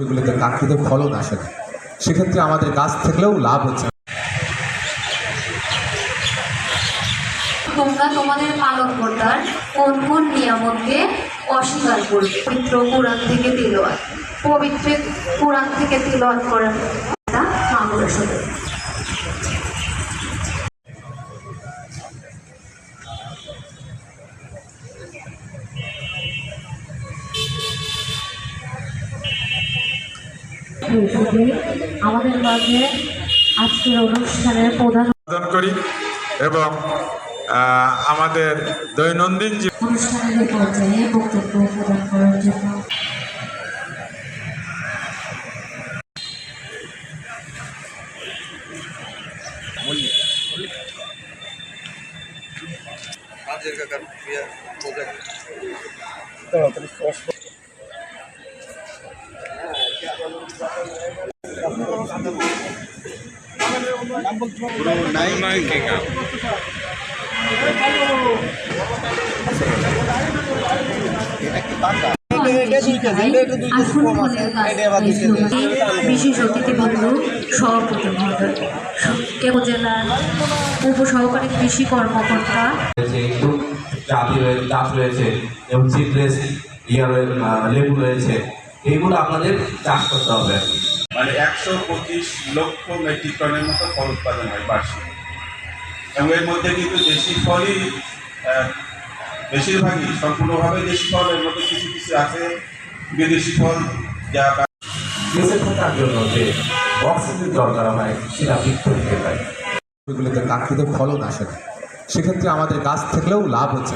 এগুলোতে কাঙ্ক্ষিত ফলন আসে না, সেক্ষেত্রে আমাদের গাছ থেকেও লাভ হচ্ছে। তোমরা তোমাদের পালনকর্তার কোন কোন নিয়ামতকে অস্বীকার করবে? পবিত্র কোরআন থেকে তিলাওয়াত করার মামলার সাথে আমাদের মাঝে আজকের অনুষ্ঠানের প্রধান করি এবং আমাদের দৈনন্দিন অনুষ্ঠানের পর্যায়ে বক্তব্য প্রদান করার জন্য বিশেষ অতিথিবৃন্দ, সভাপতি মহোদয়, জেলার উপসহকারী কৃষি কর্মকর্তা, চাষ রয়েছে এবং সিট্রাস লেবু রয়েছে, এইগুলো আপনাদের চাষ করতে হবে। মানে 125 লক্ষ মেট্রিক টনের মতো ফল উৎপাদন হয় বার্ষিক, এবং এর মধ্যে কিন্তু দেশি ফলই বেশিরভাগই, সম্পূর্ণভাবে দেশি ফল, এর মধ্যে কিছু কিছু আছে বিদেশি ফল যা বেঁচে থাকার জন্য যে অক্সিজেন দরকার হয় সেটা বৃক্ষ থেকে পায়। এগুলোতে কাঙ্ক্ষিত ফলন আসে না, সেক্ষেত্রে আমাদের গাছ থেকেও লাভ হচ্ছে।